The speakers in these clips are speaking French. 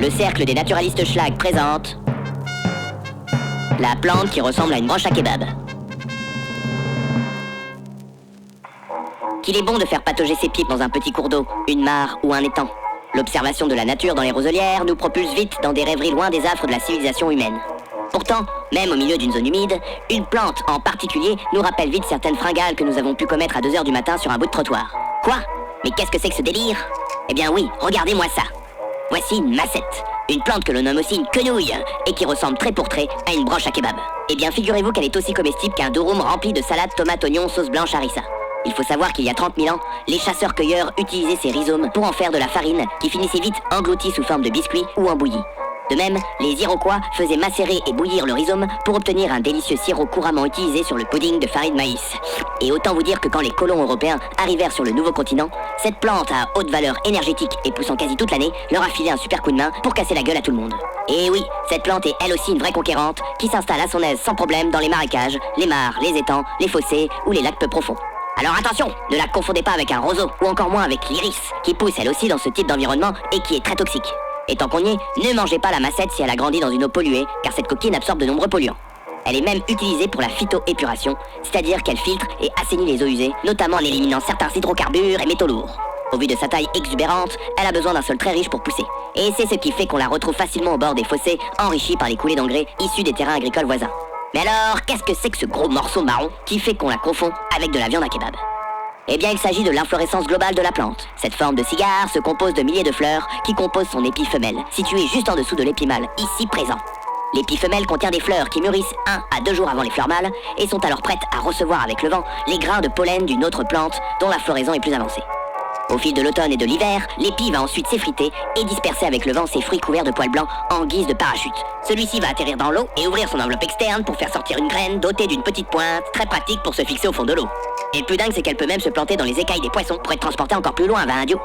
Le cercle des naturalistes schlag présente la plante qui ressemble à une branche à kebab. Qu'il est bon de faire patauger ses pipes dans un petit cours d'eau, une mare ou un étang. L'observation de la nature dans les roselières nous propulse vite dans des rêveries loin des affres de la civilisation humaine. Pourtant, même au milieu d'une zone humide, une plante en particulier nous rappelle vite certaines fringales que nous avons pu commettre à 2h du matin sur un bout de trottoir. Quoi? Mais qu'est-ce que c'est que ce délire? Eh bien oui, regardez-moi ça. Voici une massette, une plante que l'on nomme aussi une quenouille, et qui ressemble trait pour trait à une branche à kebab. Eh bien figurez-vous qu'elle est aussi comestible qu'un durum rempli de salade, tomates, oignons, sauce blanche, harissa. Il faut savoir qu'il y a 30 000 ans, les chasseurs-cueilleurs utilisaient ces rhizomes pour en faire de la farine qui finissait vite engloutie sous forme de biscuit ou en bouillie. De même, les Iroquois faisaient macérer et bouillir le rhizome pour obtenir un délicieux sirop couramment utilisé sur le pudding de farine de maïs. Et autant vous dire que quand les colons européens arrivèrent sur le nouveau continent, cette plante à haute valeur énergétique et poussant quasi toute l'année leur a filé un super coup de main pour casser la gueule à tout le monde. Et oui, cette plante est elle aussi une vraie conquérante qui s'installe à son aise sans problème dans les marécages, les mares, les étangs, les fossés ou les lacs peu profonds. Alors attention, ne la confondez pas avec un roseau ou encore moins avec l'iris, qui pousse elle aussi dans ce type d'environnement et qui est très toxique. Et tant qu'on y est, ne mangez pas la massette si elle a grandi dans une eau polluée, car cette coquine absorbe de nombreux polluants. Elle est même utilisée pour la phytoépuration, c'est-à-dire qu'elle filtre et assainit les eaux usées, notamment en éliminant certains hydrocarbures et métaux lourds. Au vu de sa taille exubérante, elle a besoin d'un sol très riche pour pousser. Et c'est ce qui fait qu'on la retrouve facilement au bord des fossés, enrichis par les coulées d'engrais issus des terrains agricoles voisins. Mais alors, qu'est-ce que c'est que ce gros morceau marron qui fait qu'on la confond avec de la viande à kebab? Eh bien, il s'agit de l'inflorescence globale de la plante. Cette forme de cigare se compose de milliers de fleurs qui composent son épi femelle, situé juste en dessous de l'épi mâle, ici présent. L'épi femelle contient des fleurs qui mûrissent 1 à 2 jours avant les fleurs mâles et sont alors prêtes à recevoir avec le vent les grains de pollen d'une autre plante dont la floraison est plus avancée. Au fil de l'automne et de l'hiver, l'épi va ensuite s'effriter et disperser avec le vent ses fruits couverts de poils blancs en guise de parachute. Celui-ci va atterrir dans l'eau et ouvrir son enveloppe externe pour faire sortir une graine dotée d'une petite pointe, très pratique pour se fixer au fond de l'eau. Et le plus dingue, c'est qu'elle peut même se planter dans les écailles des poissons pour être transportée encore plus loin vers un dieu.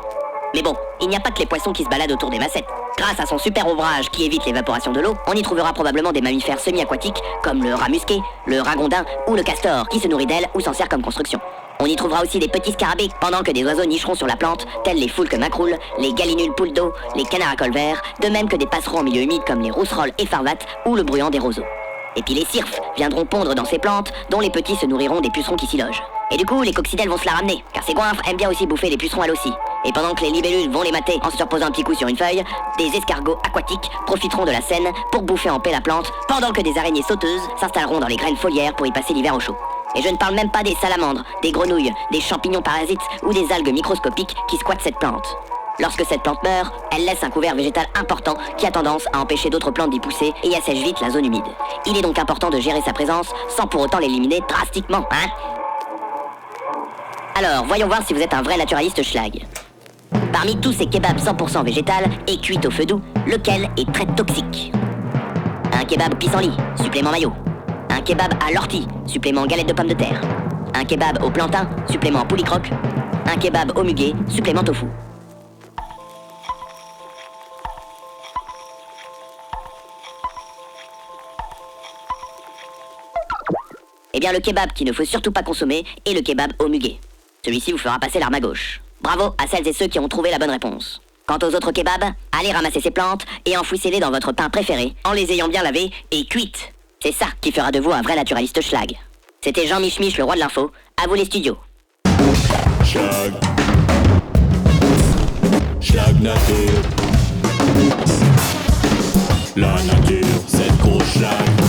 Mais bon, il n'y a pas que les poissons qui se baladent autour des massettes. Grâce à son super ouvrage qui évite l'évaporation de l'eau, on y trouvera probablement des mammifères semi-aquatiques comme le rat musqué, le ragondin ou le castor qui se nourrit d'elle ou s'en sert comme construction. On y trouvera aussi des petits scarabées, pendant que des oiseaux nicheront sur la plante, tels les foulques macroules, les galinules poules d'eau, les canards à col vert, de même que des passereaux en milieu humide comme les rousserolles et farvates ou le bruant des roseaux. Et puis les cirfes viendront pondre dans ces plantes, dont les petits se nourriront des pucerons qui s'y logent. Et du coup, les coccinelles vont se la ramener, car ces goinfres aiment bien aussi bouffer les pucerons elles aussi. Et pendant que les libellules vont les mater en se reposant un petit coup sur une feuille, des escargots aquatiques profiteront de la scène pour bouffer en paix la plante, pendant que des araignées sauteuses s'installeront dans les graines foliaires pour y passer l'hiver au chaud. Et je ne parle même pas des salamandres, des grenouilles, des champignons parasites ou des algues microscopiques qui squattent cette plante. Lorsque cette plante meurt, elle laisse un couvert végétal important qui a tendance à empêcher d'autres plantes d'y pousser et assèche vite la zone humide. Il est donc important de gérer sa présence sans pour autant l'éliminer drastiquement, hein? Alors, voyons voir si vous êtes un vrai naturaliste schlag. Parmi tous ces kebabs 100% végétal et cuits au feu doux, lequel est très toxique? Un kebab pissenlit, supplément mayo. Un kebab à l'ortie, supplément galette de pommes de terre. Un kebab au plantain, supplément poulicroque. Un kebab au muguet, supplément tofu. Eh bien, le kebab qu'il ne faut surtout pas consommer est le kebab au muguet. Celui-ci vous fera passer l'arme à gauche. Bravo à celles et ceux qui ont trouvé la bonne réponse. Quant aux autres kebabs, allez ramasser ces plantes et enfouissez-les dans votre pain préféré en les ayant bien lavées et cuites. C'est ça qui fera de vous un vrai naturaliste schlag. C'était Jean Mich, le roi de l'info. À vous les studios. Schlag. Schlag nature. La nature, c'est gros schlag.